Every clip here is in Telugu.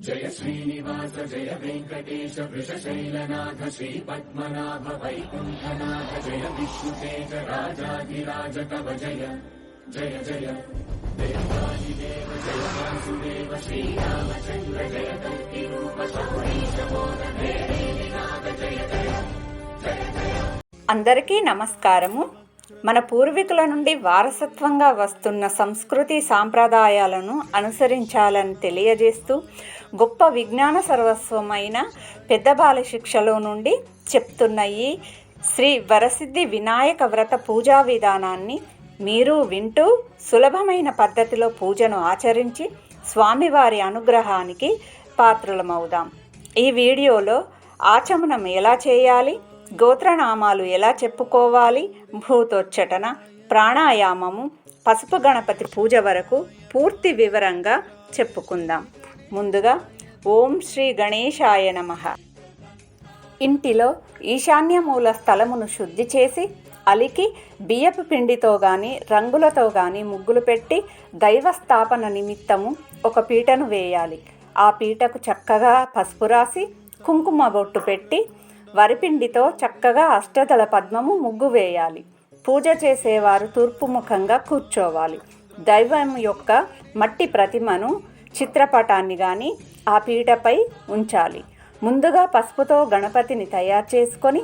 जय श्रीनिवास जय वेंकटेश वृषशैलनाथ श्रीपद्मनाभ वैकुण्ठनाथ जय विष्णुतेज राजाधिराज कव जय जय जय देवादिदेव जय वासुदेव श्रीरामचन्द्र जय कल्किरूप शौरीश मोदने देविनाथ जय जय जय जय। అందరికీ నమస్కారము. మన పూర్వీకుల నుండి వారసత్వంగా వస్తున్న సంస్కృతి సాంప్రదాయాలను అనుసరించాలని తెలియజేస్తూ గొప్ప విజ్ఞాన సర్వస్వమైన పెద్ద బాల శిక్షలో నుండి చెప్తున్న ఈ శ్రీ వరసిద్ధి వినాయక వ్రత పూజా విధానాన్ని మీరు వింటూ సులభమైన పద్ధతిలో పూజను ఆచరించి స్వామివారి అనుగ్రహానికి పాత్రులమవుదాం. ఈ వీడియోలో ఆచమనం ఎలా చేయాలి, గోత్రనామాలు ఎలా చెప్పుకోవాలి, భూతోచ్చటన, ప్రాణాయామము, పసుపు గణపతి పూజ వరకు పూర్తి వివరంగా చెప్పుకుందాం. ముందుగా ఓం శ్రీ గణేశాయ నమః. ఇంటిలో ఈశాన్య మూల స్థలమును శుద్ధి చేసి అలికి బియ్యపు పిండితో కానీ రంగులతో కానీ ముగ్గులు పెట్టి దైవస్థాపన నిమిత్తము ఒక పీటను వేయాలి. ఆ పీటకు చక్కగా పసుపు రాసి కుంకుమ బొట్టు పెట్టి వరిపిండితో చక్కగా అష్టదళ పద్మము ముగ్గు వేయాలి. పూజ చేసేవారు తూర్పు ముఖంగా కూర్చోవాలి. దైవం యొక్క మట్టి ప్రతిమను చిత్రపటాన్ని కానీ ఆ పీటపై ఉంచాలి. ముందుగా పసుపుతో గణపతిని తయారు చేసుకొని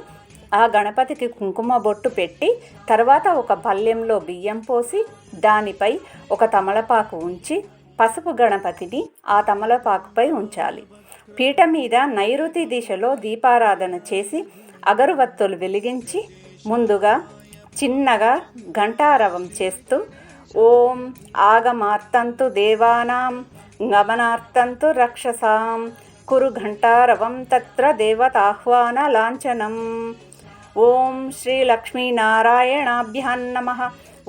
ఆ గణపతికి కుంకుమ బొట్టు పెట్టి తర్వాత ఒక పళ్ళెంలో బియ్యం పోసి దానిపై ఒక తమలపాకు ఉంచి పసుపు గణపతిని ఆ తమలపాకుపై ఉంచాలి. పీట మీద నైరుతి దిశలో దీపారాధన చేసి అగరువత్తులు వెలిగించి ముందుగా చిన్నగా ఘంటారవం చేస్తూ ఓం ఆగమార్తంతు దేవానాం గమనార్తంతు రక్షసాం కురు ఘంటారవం తత్ర దేవతాహ్వాన లాంఛనం. ఓం శ్రీ లక్ష్మీనారాయణాభ్యాం నమః.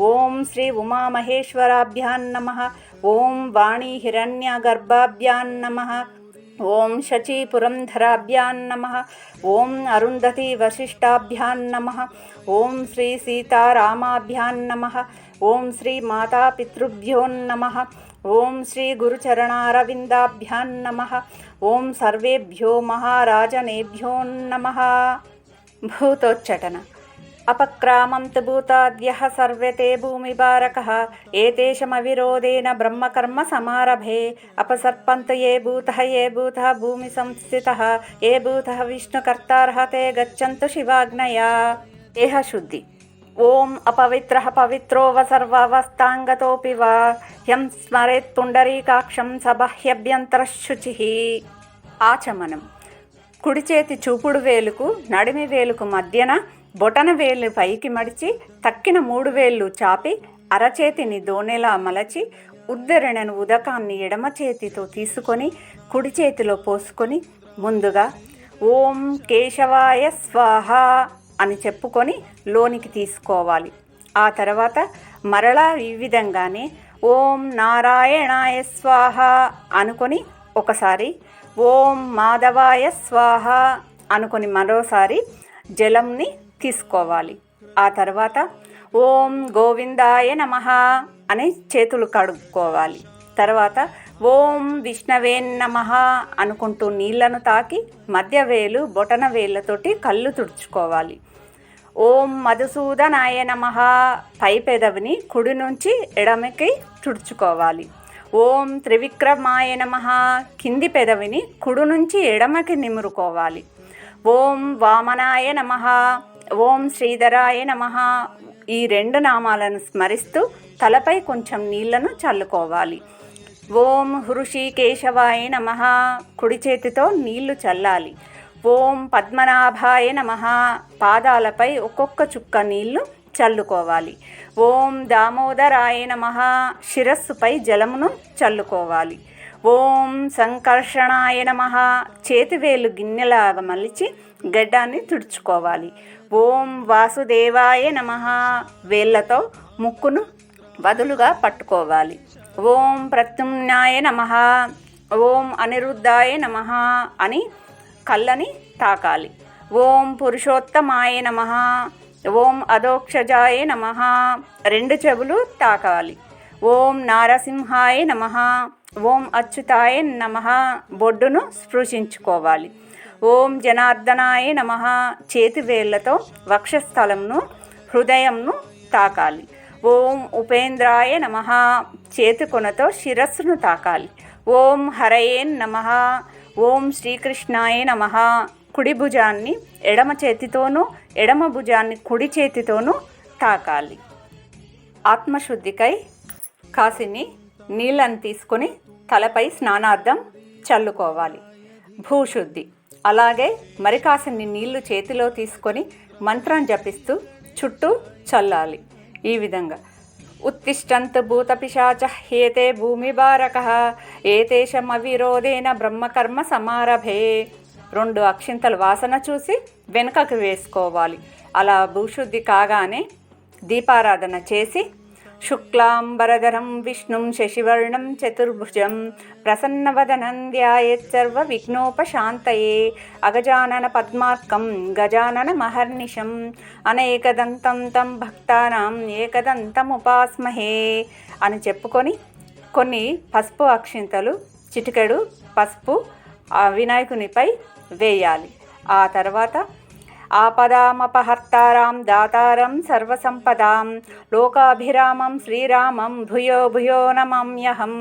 ఓం శ్రీ ఉమామహేశ్వరాభ్యాం నమః. ఓం వాణీ హిరణ్యగర్భాభ్యాం నమః. ఓం శచీ పురంధరాభ్యాం నమః. ఓం అరుంధతి వశిష్టాభ్యాం నమః. ఓం శ్రీ సీతారామాభ్యాం నమః. ఓం శ్రీ మాతాపితృభ్యో నమః. ఓం శ్రీ గురుచరణారవిందాభ్యాం నమః. ఓం సర్వేభ్యో మహారాజనేభ్యో నమః. భూతోచ్చటన. అపక్రామంతు భూతాద్యః సర్వతే భూమిభారకః ఏతేషమవిరోధేన బ్రహ్మకర్మ సమారభే అపసర్పంతు ఏ భూతః భూమి సంస్థితః ఏ భూతః విష్ణుకర్తారః తే గచ్చంతు శివాజ్ఞయా. దేహశుద్ధి. ఓం అపవిత్రః పవిత్రో వ సర్వావస్థాంగతోపి వా యం స్మరేత్ పుండరీకాక్షం సబాహ్యభ్యంతరశుచిః. ఆచమనం. కుడి చేతి చూపుడు వేలుకు నడిమి వేలుకు మధ్యన బొటన వేలు పైకి మడిచి తక్కిన 3 వేళ్ళు చాపి అరచేతిని దోనెలా మలచి ఉద్ధరణను ఉదకాన్ని ఎడమ చేతితో తీసుకొని కుడి చేతిలో పోసుకొని ముందుగా ఓం కేశవాయ స్వాహ అని చెప్పుకొని లోనికి తీసుకోవాలి. ఆ తర్వాత మరలా ఈ విధంగానే ఓం నారాయణాయ స్వాహ అనుకొని ఒకసారి ఓం మాధవాయ స్వాహ అనుకొని మరోసారి జలంని తీసుకోవాలి. ఆ తర్వాత ఓం గోవిందాయ నమః అని చేతులు కడుక్కోవాలి. తర్వాత ఓం విష్ణవే నమః అనుకుంటూ నీళ్లను తాకి మధ్య వేలు బొటన వేళ్ళతోటి కళ్ళు తుడుచుకోవాలి. ఓం మధుసూదనాయ నమః పై పెదవిని కుడి నుంచి ఎడమకి తుడుచుకోవాలి. ఓం త్రివిక్రమాయ నమః కింది పెదవిని కుడి నుంచి ఎడమకి నిమురుకోవాలి. ఓం వామనాయ నమః, ఓం శ్రీధరాయ నమః ఈ 2 నామాలను స్మరిస్తూ తలపై కొంచెం నీళ్లను చల్లుకోవాలి. ఓం హృషికేశవాయ నమః కుడి చేతితో నీళ్లు చల్లాలి. ఓం పద్మనాభాయ నమః పాదాలపై ఒక్కొక్క చుక్క నీళ్లు చల్లుకోవాలి. ఓం దామోదరాయ నమః శిరస్సుపై జలమును చల్లుకోవాలి. ఓం సంకర్షణాయ నమః చేతివేలు గిన్నెలాగా మలిచి గడ్డాన్ని తుడుచుకోవాలి. ఓం వాసుదేవాయ నమః వేళ్లతో ముక్కును వదులుగా పట్టుకోవాలి. ఓం ప్రత్యుమ్నాయ నమః, ఓం అనిరుద్ధాయ నమః అని కళ్ళని తాకాలి. ఓం పురుషోత్తమాయ నమః, ఓం అధోక్షజాయ నమః 2 చెవులు తాకాలి. ఓం నారసింహాయ నమః ఓం అచ్యుతాయ నమః బొడ్డును స్పృశించుకోవాలి. ఓం జనార్దనాయ నమః చేతి వేళ్లతో వక్షస్థలంను హృదయంను తాకాలి. ఓం ఉపేంద్రాయ నమః చేతి కొనతో శిరస్సును తాకాలి. ఓం హరయే నమః ఓం శ్రీకృష్ణాయ నమః కుడి భుజాన్ని ఎడమ చేతితోనూ ఎడమ భుజాన్ని కుడి చేతితోనూ తాకాలి. ఆత్మశుద్ధికై కాసిని నీళ్ళని తీసుకొని తలపై స్నానార్థం చల్లుకోవాలి. భూశుద్ధి అలాగే మరి కాసిని నీళ్లు చేతిలో తీసుకొని మంత్రం జపిస్తూ చుట్టూ చల్లాలి. ఈ విధంగా ఉత్తిష్టంతు భూతపిశాచః ఏతే భూమిభారకః ఏతేషం అవిరోధేన బ్రహ్మకర్మ సమారభే. 2 అక్షింతలు వాసన చూసి వెనుకకు వేసుకోవాలి. అలా భూశుద్ధి కాగానే దీపారాధన చేసి శుక్లాంబరధరం విష్ణుం శశివర్ణం చతుర్భుజం ప్రసన్నవదనం ధ్యాయేత్ సర్వ విఘ్నోపశాంతయే అగజానన పద్మార్కం గజానన మహర్నిశం అనేకదంతం తం భక్తానాం ఏకదంతం ఉపాస్మహే అని చెప్పుకొని కొన్ని పసుపు అక్షింతలు చిటికెడు పసుపు వినాయకునిపై వేయాలి. ఆ తర్వాత ఆపదామపహర్తారాం దాతారం సర్వసంపదాం లోకాభిరామం శ్రీరామం భూయో భూయో నమామ్యహం.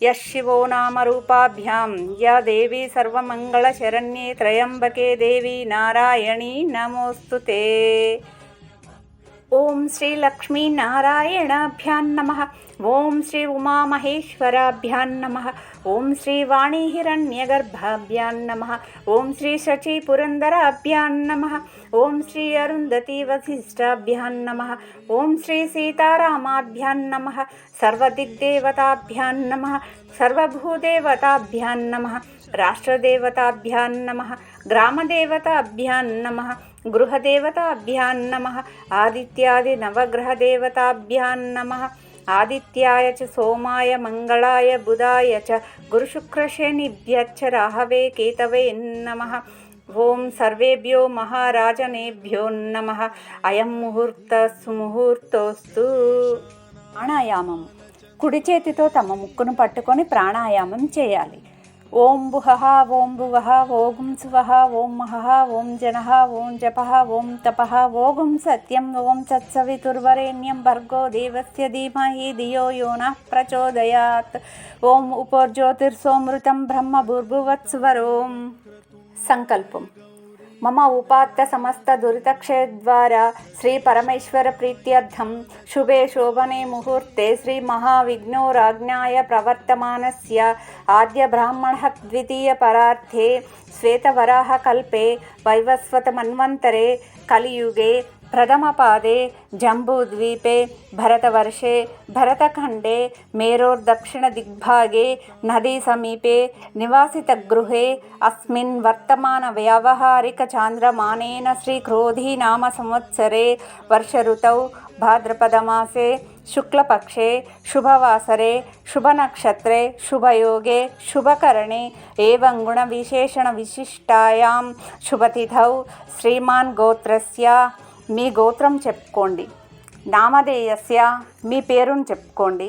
యశివో నామరూపాభ్యాం యా దేవి సర్వమంగళశరణ్యే త్రయంబకే దేవి నారాయణీ నమోస్తుతే. ఓం శ్రీ లక్ష్మీనారాయణాభ్యాం నమః. ఓం శ్రీ ఉమామహేశ్వరాభ్యాం నమః. ఓం శ్రీ వాణీహిరణ్యగర్భాభ్యాం నమః. ఓం శ్రీ శచీ పురందరాభ్యాం నమః. ఓం శ్రీ అరుంధతీ వశిష్టాభ్యాం నమః. ఓం శ్రీ సీతారామాభ్యాం నమః. సర్వదిగ్దేవతాభ్యాం నమః. సర్వభూదేవతాభ్యాం నమః. రాష్ట్రదేవతాభ్యాం నమః. గ్రామదేవతాభ్యాం నమః. గృహదేవతాభ్యాం నమః. ఆదిత్యాది నవగ్రహదేవతాభ్యాం నమః. ఆదిత్యాయ చ సోమాయ మంగళాయ బుధాయ చ గురుశుక్రశనిభ్యశ్చ రాహవే కేతవే నమః. ఓం సర్వేభ్యో మహారాజనేభ్యో నమః. అయం ముహూర్త సుముహూర్తోస్తు. ప్రాణాయామం కుడి చేతితో తమ ముక్కును పట్టుకొని ప్రాణాయామం చేయాలి. ఓం భుహః ఓం భువః ఓం సువః ఓం మహః ఓం జనః ఓం జపః ఓం తపః ఓం సత్యం ఓం తత్సవితుర్వరేణ్యం భర్గో దేవస్య ధీమహి ధియో యో నః ప్రచోదయాత్. ఓం ఉపోర్జ్యోతిర్సోమృతం బ్రహ్మ భూర్భువత్సువరోం. సంకల్పం. మమ ఉపాత్త సమస్త దురితక్షయద్వారా శ్రీ పరమేశ్వర ప్రీత్యర్థం శుభే శోభనే ముహూర్తే శ్రీ మహావిఘ్నోరాజ్ఞాయ ప్రవర్తమానస్య ఆద్య బ్రాహ్మణ ద్వితీయ పరార్థే శ్వేతవరాహ కల్పే వైవస్వత మన్వంతరే కలియుగే ప్రథమపాదే జంబూద్వీపే భరతవర్షే భరతఖండే మేరోర్దక్షిణదిగ్భాగే నదీసమీపే నివాసితగృహే అస్మిన్ వర్తమాన వ్యావహారికచాంద్రమానేన శ్రీక్రోధీనామ సంవత్సరే వర్షఋతౌ భాద్రపదమాసే శుక్లపక్షే శుభవాసరే శుభనక్షత్రే శుభయోగే శుభకరణే ఏవం గుణవిశేషణ విశిష్టాయాం శుభతిథౌ శ్రీమాన్ గోత్రస్య మీ గోత్రం చెప్పుకోండి. నామధేయస్య మీ పేరును చెప్పుకోండి.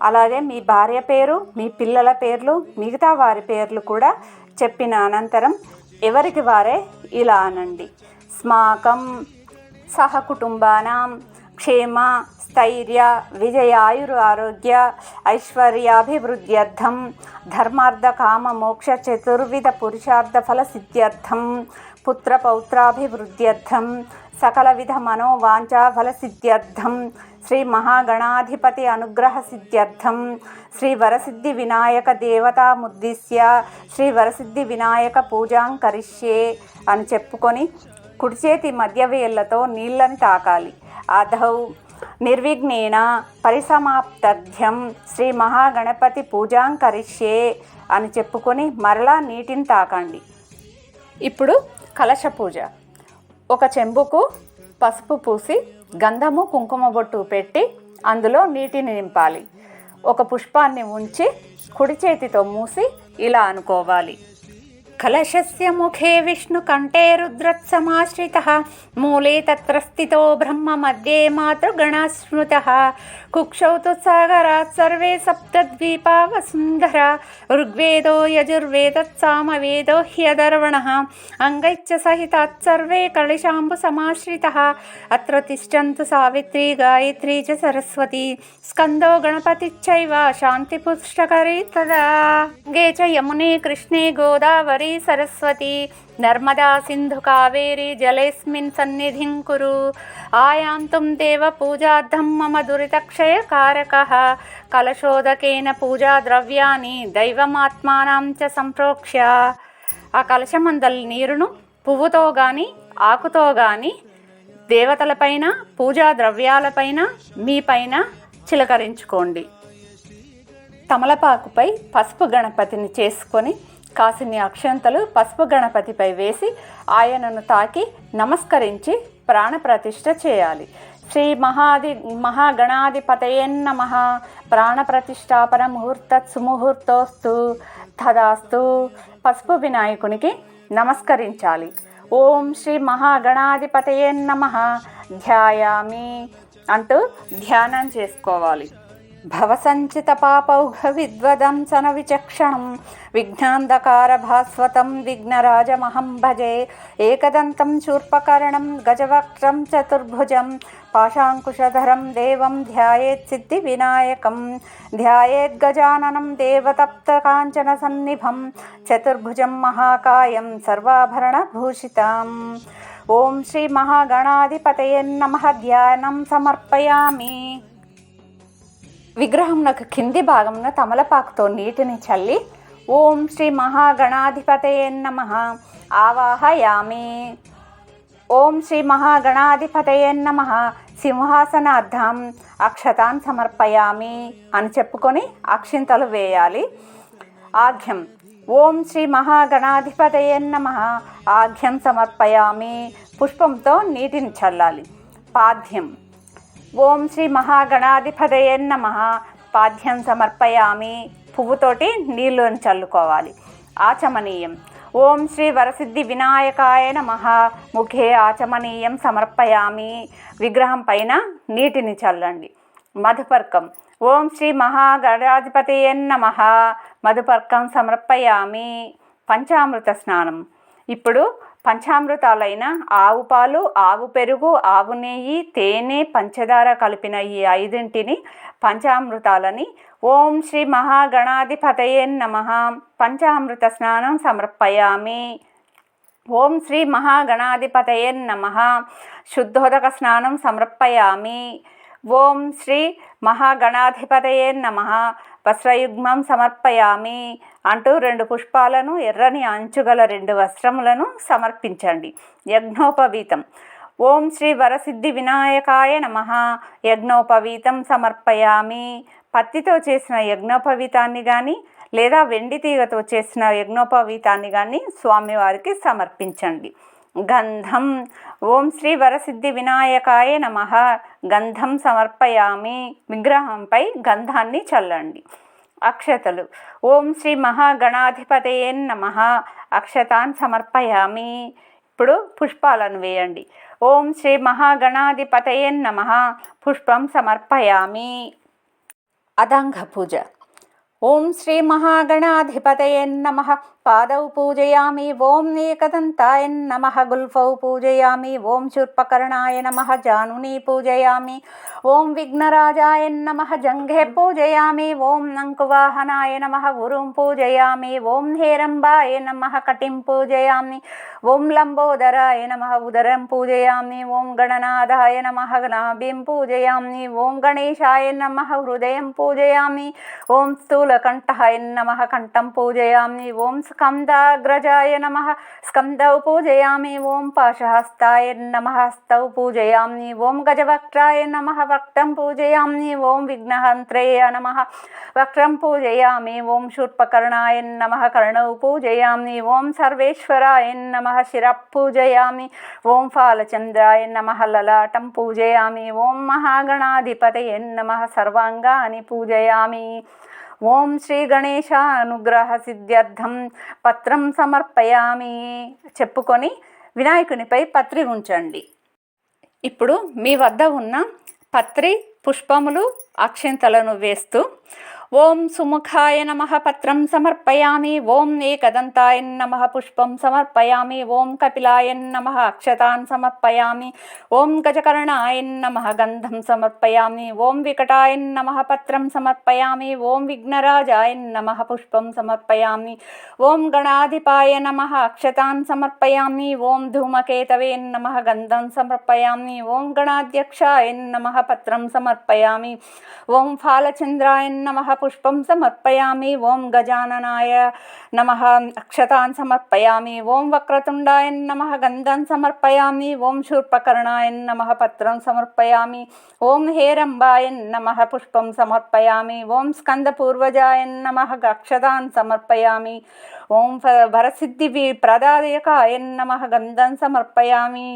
అలాగే మీ భార్య పేరు, మీ పిల్లల పేర్లు, మిగతా వారి పేర్లు కూడా చెప్పిన అనంతరం ఎవరికి వారే ఇలా అనండి. స్మాకం సహకుటుంబానాం క్షేమ స్థైర్య విజయాయురు ఆరోగ్య ఐశ్వర్యాభివృద్ధ్యర్థం ధర్మార్థ కామ మోక్ష చతుర్విధ పురుషార్థ ఫల సిద్ధ్యర్థం పుత్రపౌత్రాభివృద్ధ్యర్థం సకల విధ మనోవాంఛా ఫల సిద్ధ్యర్థం శ్రీ మహాగణాధిపతి అనుగ్రహ సిద్ధ్యర్థం శ్రీ వరసిద్ధి వినాయక దేవతాముద్దిశ్య శ్రీ వరసిద్ధి వినాయక పూజాం కరిష్యే అని చెప్పుకొని కుడి చేతి మధ్య వేళ్లతో నీళ్ళని తాకాలి. అధౌ నిర్విఘ్నేన పరిసమాప్తర్థ్యం శ్రీ మహాగణపతి పూజాం కరిష్యే అని చెప్పుకొని మరలా నీటిని తాకండి. ఇప్పుడు కలశ పూజ. ఒక చెంబుకు పసుపు పూసి గంధము కుంకుమ బొట్టు పెట్టి అందులో నీటిని నింపాలి. ఒక పుష్పాన్ని ఉంచి కుడి చేతితో మూసి ఇలా అనుకోవాలి. కలశస్య ముఖే విష్ణుకంఠే రుద్రత్సమాశ్రితః మూలే తత్ర స్థితో బ్రహ్మ మధ్యే మాతృగణాస్మృతః కుక్షౌ తు సాగరాత్ సర్వే సప్తద్వీపా వసుంధరా ఋగ్వేదో యజుర్వేదः సామవేదో హ్యధర్వణः అంగైశ్చ సహితాత్ సర్వే కలశాంబు సమాశ్రితः అత్ర తిష్టन्तు సావిత్రీ గాయత్రీ చ సరస్వతి స్కందో గణపతిశ్చైవ శాంతి పుష్టకరీ తదా గంగే చ యమునే కృష్ణే గోదావరి సరస్వతి నర్మదా సింధు కావేరీ జలేస్మిన్ సన్నిధిం కురు ఆయాంతుం దేవ పూజార్థం మమ దురితక్షయకారకః కలశోదకేన పూజా ద్రవ్యాన్ని దైవమాత్మానం చ సంప్రోక్ష్య. ఆ కలశమందలి నీరును పువ్వుతో గాని ఆకుతో గాని దేవతలపైన పూజా ద్రవ్యాలపైన మీపైన చిలకరించుకోండి. తమలపాకుపై పసుపు గణపతిని చేసుకొని కాసిని అక్షంతలు పసుపు గణపతిపై వేసి ఆయనను తాకి నమస్కరించి ప్రాణప్రతిష్ఠ చేయాలి. శ్రీ మహాగణాధిపతయే నమః. ప్రాణప్రతిష్ఠాపన ముహూర్తత్ సుముహూర్తోస్తు తదాస్తు. పసుపు వినాయకునికి నమస్కరించాలి. ఓం శ్రీ మహాగణాధిపతయే నమః ధ్యాయామి అంటూ ధ్యానం చేసుకోవాలి. భవసంచిత పాపౌఘ విద్వదంసన విచక్షణం విఘ్నాంధకార భాస్వతం విఘ్నరాజమహం భజే. ఏకదంతం శూర్పకర్ణం గజవక్త్రం చతుర్భుజం పాశాంకుశధరం దేవం ధ్యాయేత్ సిద్ధి వినాయకం. ధ్యాయేత్ గజాననం దేవతప్త కాంచన సన్నిభం చతుర్భుజం మహాకాయం సర్వాభరణ భూషితం. ఓం శ్రీ మహాగణాధిపతయే నమః. ధ్యానం సమర్పయామి. విగ్రహంనకు కింది భాగమున తమలపాకుతో నీటిని చల్లి ఓం శ్రీ మహాగణాధిపతయే నమః ఆవాహయామి. ఓం శ్రీ మహాగణాధిపతయే నమః సింహాసనార్థం అక్షతాన్ సమర్పయామి అని చెప్పుకొని అక్షింతలు వేయాలి. ఆఘ్యం ఓం శ్రీ మహాగణాధిపతయే నమః ఆఘ్యం సమర్పయామి. పుష్పంతో నీటిని చల్లాలి. పాద్యం ఓం శ్రీ మహాగణాధిపతయే నమః పాద్యం సమర్పయామి. పువ్వుతోటి నీళ్ళని చల్లుకోవాలి. ఆచమనీయం ఓం శ్రీ వరసిద్ధి వినాయకాయ నమః ముఖే ఆచమనీయం సమర్పయామి. విగ్రహం పైన నీటిని చల్లండి. మధుపర్కం ఓం శ్రీ మహాగణాధిపతయే నమః మధుపర్కం సమర్పయామి. పంచామృత స్నానం. ఇప్పుడు పంచామృతాలైన ఆవు పాలు, ఆవు పెరుగు, ఆవు నెయ్యి, తేనె, పంచదార కలిపిన ఈ 5 పంచామృతాలని ఓం శ్రీ మహాగణాధిపతయే నమః పంచామృత స్నానం సమర్పయామి. ఓం శ్రీ మహాగణాధిపతయే నమః శుద్ధోదక స్నానం సమర్పయామి. ఓం శ్రీ మహాగణాధిపతయే నమః వస్త్రయుగ్మం సమర్పయామి అంటూ 2 పుష్పాలను ఎర్రని అంచుగల 2 వస్త్రములను సమర్పించండి. యజ్ఞోపవీతం ఓం శ్రీ వరసిద్ధి వినాయకాయ నమః యజ్ఞోపవీతం సమర్పయామి. పత్తితో చేసిన యజ్ఞోపవీతాన్ని కానీ లేదా వెండి తీగతో చేసిన యజ్ఞోపవీతాన్ని కానీ స్వామివారికి సమర్పించండి. గంధం ఓం శ్రీ వరసిద్ధి వినాయకాయ నమః గంధం సమర్పయామి. విగ్రహంపై గంధాన్ని చల్లండి. అక్షతలు ఓం శ్రీ మహాగణాధిపతయే నమః అక్షతాన్ సమర్పయామి. ఇప్పుడు పుష్పాలను వేయండి. ఓం శ్రీ మహాగణాధిపతయే నమః పుష్పం సమర్పయామి. అదంగ పూజ. ఓం శ్రీ మహాగణాధిపతయే నమః పాదౌ పూజయామి. ఓం ఏకదంతాయ నమః గుల్ఫౌ పూజయామి. ఓం శూర్పకర్ణాయ నమః జానుని పూజయామి. ఓం విఘ్నరాజాయ నమః జంఘే పూజయామి. ఓం నంకువాహనాయ నమః ఉరుం పూజయామి. ఓం హేరంబాయ నమః కటిం పూజయామి. ఓం లంబోదరాయ నమః ఉదరం పూజయామి. ఓం గణనాథాయ నమః నాభిం పూజయామి. ఓం గణేశాయ నమః హృదయం పూజయామి. ఓం స్థూలకంఠాయ నమః కంఠం పూజయామి. ఓం స్కందాగ్రజాయ నమః స్కందౌ పూజయామి. ఓం పాశహస్తాయ నమః హస్తౌ పూజయామి. ఓం గజవక్త్రాయ నమః వక్త్రం పూజయామి. ఓం విఘ్నహంత్రే నమః వక్త్రం పూజయామి. ఓం శూర్పకర్ణాయ నమః కర్ణౌ పూజయామి. ఓం సర్వేశ్వరాయ నమః శిరః పూజయామి. ఓం ఫాలచంద్రాయ నమః లలాటం పూజయామి. ఓం మహాగణాధిపతయే నమః సర్వాంగాని పూజయామి. ఓం శ్రీ గణేశ అనుగ్రహ సిద్ధ్యర్థం పత్రం సమర్పయామి చెప్పుకొని వినాయకునిపై పత్రి ఉంచండి. ఇప్పుడు మీ వద్ద ఉన్న పత్రి, పుష్పములు, అక్షింతలను వేస్తూ ఓం సుముఖాయ నమః పత్రం సమర్పయామి, ఓం ఏకదంతాయ నమః పుష్పం సమర్పయామి, ఓం కపిలాయ నమః అక్షతాన్ సమర్పయామి, ఓం గజకర్ణాయ నమః గంధం సమర్పయామి, ఓం వికటాయ నమః పత్రం సమర్పయామి, ఓం విఘ్నరాజాయ నమః పుష్పం సమర్పయామి, ఓం గణాధిపాయ నమః అక్షతాన్ సమర్పయామి, ఓం ధూమకేతవే నమః గంధం సమర్పయామి, ఓం గణాధ్యక్షాయ నమః పత్రం సమర్పయామి, ఓం ఫాలచంద్రాయ నమః పుష్పం సమర్పయామి, ఓం గజాననాయ నమః అక్షతాన్ సమర్పయామి, ఓం వక్రతుండాయ నమః గంధం సమర్పయామి, ఓం శూర్పకర్ణాయ నమః పత్రం సమర్పయామి, ఓం హేరంబాయ నమః పుష్పం సమర్పయామి, ఓం స్కందపూర్వజాయ నమః అక్షతాన్ సమర్పయామి, ఓం వరసిద్ధి ప్రదాయకాయ నమః గంధం సమర్పయామి,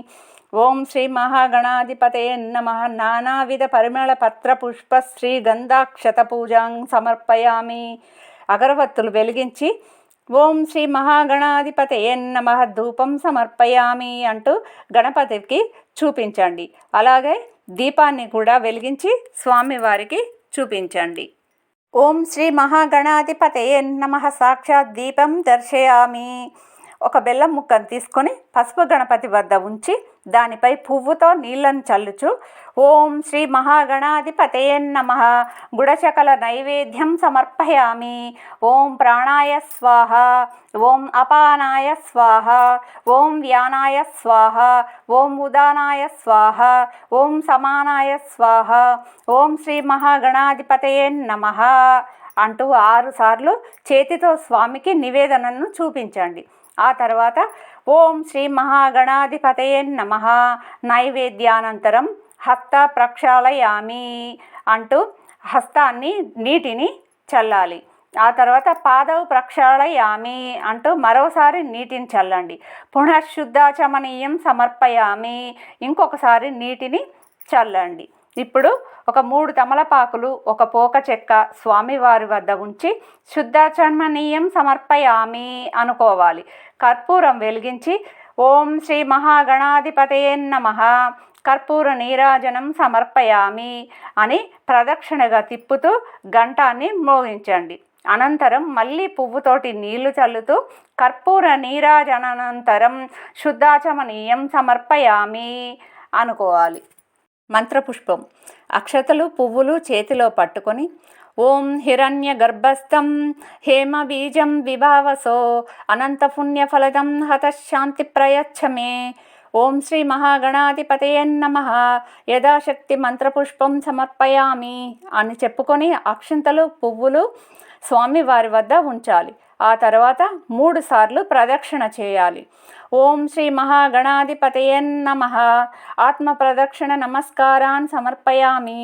ఓం శ్రీ మహాగణాధిపతయే నమః నానావిధ పరిమళ పత్ర పుష్ప శ్రీగంధాక్షత పూజాం సమర్పయామి. అగరవత్తులు వెలిగించి ఓం శ్రీ మహాగణాధిపతయే నమః ధూపం సమర్పయామి అంటూ గణపతికి చూపించండి. అలాగే దీపాన్ని కూడా వెలిగించి స్వామివారికి చూపించండి. ఓం శ్రీ మహాగణాధిపతయే నమః సాక్షాత్ దీపం దర్శయామి. ఒక బెల్లం ముక్కను తీసుకొని పసుపు గణపతి వద్ద ఉంచి దానిపై పువ్వుతో నీళ్లను చల్లుచు ఓం శ్రీ మహాగణాధిపతయే నమః గుడచకల నైవేద్యం సమర్పయామి, ఓం ప్రాణాయ స్వాహ, ఓం అపానాయ స్వాహ, ఓం వ్యానాయ స్వాహ, ఓం ఉదానాయ స్వాహ, ఓం సమానాయ స్వాహ, ఓం శ్రీ మహాగణాధిపతయే నమః అంటూ 6 సార్లు చేతితో స్వామికి నివేదనను చూపించండి. ఆ తర్వాత ఓం శ్రీ మహాగణాధిపతయే నమః నైవేద్యానంతరం హస్త ప్రక్షాళయామి అంటూ హస్తాన్ని నీటిని చల్లాలి. ఆ తర్వాత పాదవు ప్రక్షాళయామి అంటూ మరోసారి నీటిని చల్లండి. పునఃశుద్ధాచమనీయం సమర్పయామి, ఇంకొకసారి నీటిని చల్లండి. ఇప్పుడు ఒక 3 తమలపాకులు, ఒక పోక చెక్క స్వామివారి వద్ద ఉంచి శుద్ధాచమనీయం సమర్పయామి అనుకోవాలి. కర్పూరం వెలిగించి ఓం శ్రీ మహాగణాధిపతయే నమః కర్పూర నీరాజనం సమర్పయామి అని ప్రదక్షిణగా తిప్పుతూ గంటాన్ని మోగించండి. అనంతరం మళ్ళీ పువ్వుతోటి నీళ్లు చల్లుతూ కర్పూర నీరాజనానంతరం శుద్ధాచమనీయం సమర్పయామి అనుకోవాలి. మంత్రపుష్పం, అక్షతలు, పువ్వులు చేతిలో పట్టుకొని ఓం హిరణ్య గర్భస్థం హేమ బీజం విభావసో అనంత పుణ్యఫలదం హతశాంతి ప్రయచ్చమే, ఓం శ్రీ మహాగణాధిపతయే నమః యథాశక్తి మంత్రపుష్పం సమర్పయామి అని చెప్పుకొని అక్షింతలు, పువ్వులు స్వామివారి వద్ద ఉంచాలి. ఆ తర్వాత 3 సార్లు ప్రదక్షిణ చేయాలి. ఓం శ్రీ మహాగణాధిపతయే నమః ఆత్మ ప్రదక్షిణ నమస్కారాన్ సమర్పయామి.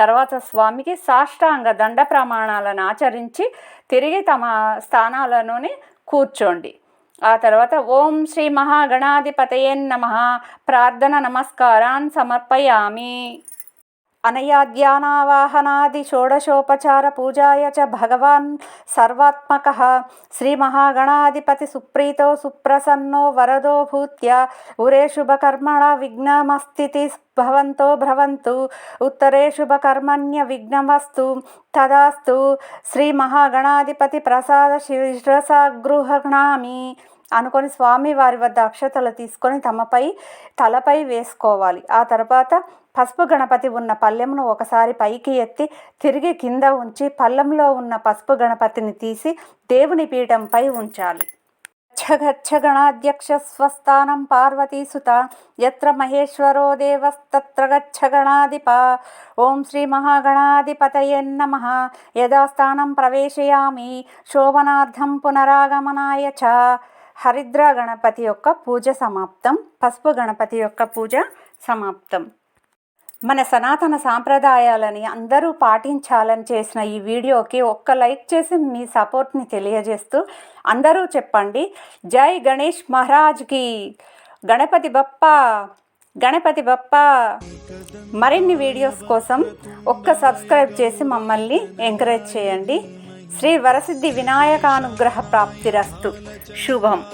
తర్వాత స్వామికి సాష్టాంగ దండ ప్రమాణాలను ఆచరించి తిరిగి తమ స్థానాలలోనే కూర్చోండి. ఆ తర్వాత ఓం శ్రీ మహాగణాధిపతయే నమః ప్రార్థన నమస్కారాన్ సమర్పయామి. అనయా ధ్యానావాహనాది షోడశోపచార పూజాయ చ భగవాన్ సర్వాత్మకః శ్రీ మహాగణాధిపతి సుప్రీతో సుప్రసన్నో వరదో భూత్య ఉరే శుభకర్మణ విఘ్నమస్థితి భవంతో భ్రవంతు ఉత్తరే శుభకర్మణ్య విఘ్నమస్తు తదాస్తు శ్రీ మహాగణాధిపతి ప్రసాద శిరసా గృహణామి అనుకొని స్వామి వారి వద్ద అక్షతలు తీసుకొని తలపై వేసుకోవాలి. ఆ తర్వాత పసుపు గణపతి ఉన్న పళ్ళెమును ఒకసారి పైకి ఎత్తి తిరిగి కింద ఉంచి పళ్ళెంలో ఉన్న పసుపు గణపతిని తీసి దేవుని పీఠంపై ఉంచాలి. గచ్చ గణాధ్యక్ష స్వస్థానం పార్వతీసుత యత్ర మహేశ్వరో దేవస్తత్ర గచ్చ గణాధిప. ఓం శ్రీ మహాగణాధిపతయే నమః యథాస్థానం ప్రవేశయామి శోభనార్థం పునరాగమనాయ చ. హరిద్ర గణపతి యొక్క పూజ సమాప్తం. పసుపు గణపతి యొక్క పూజ సమాప్తం. మన సనాతన సాంప్రదాయాలని అందరూ పాటించాలని చేసిన ఈ వీడియోకి ఒక్క లైక్ చేసి మీ సపోర్ట్ని తెలియజేస్తూ అందరూ చెప్పండి జై గణేష్ మహారాజ్కి. గణపతి బప్పా, గణపతి బప్పా. మరిన్ని వీడియోస్ కోసం ఒక్క సబ్స్క్రైబ్ చేసి మమ్మల్ని ఎంకరేజ్ చేయండి. శ్రీ వరసిద్ధి వినాయకానుగ్రహ ప్రాప్తిరస్తు. శుభం.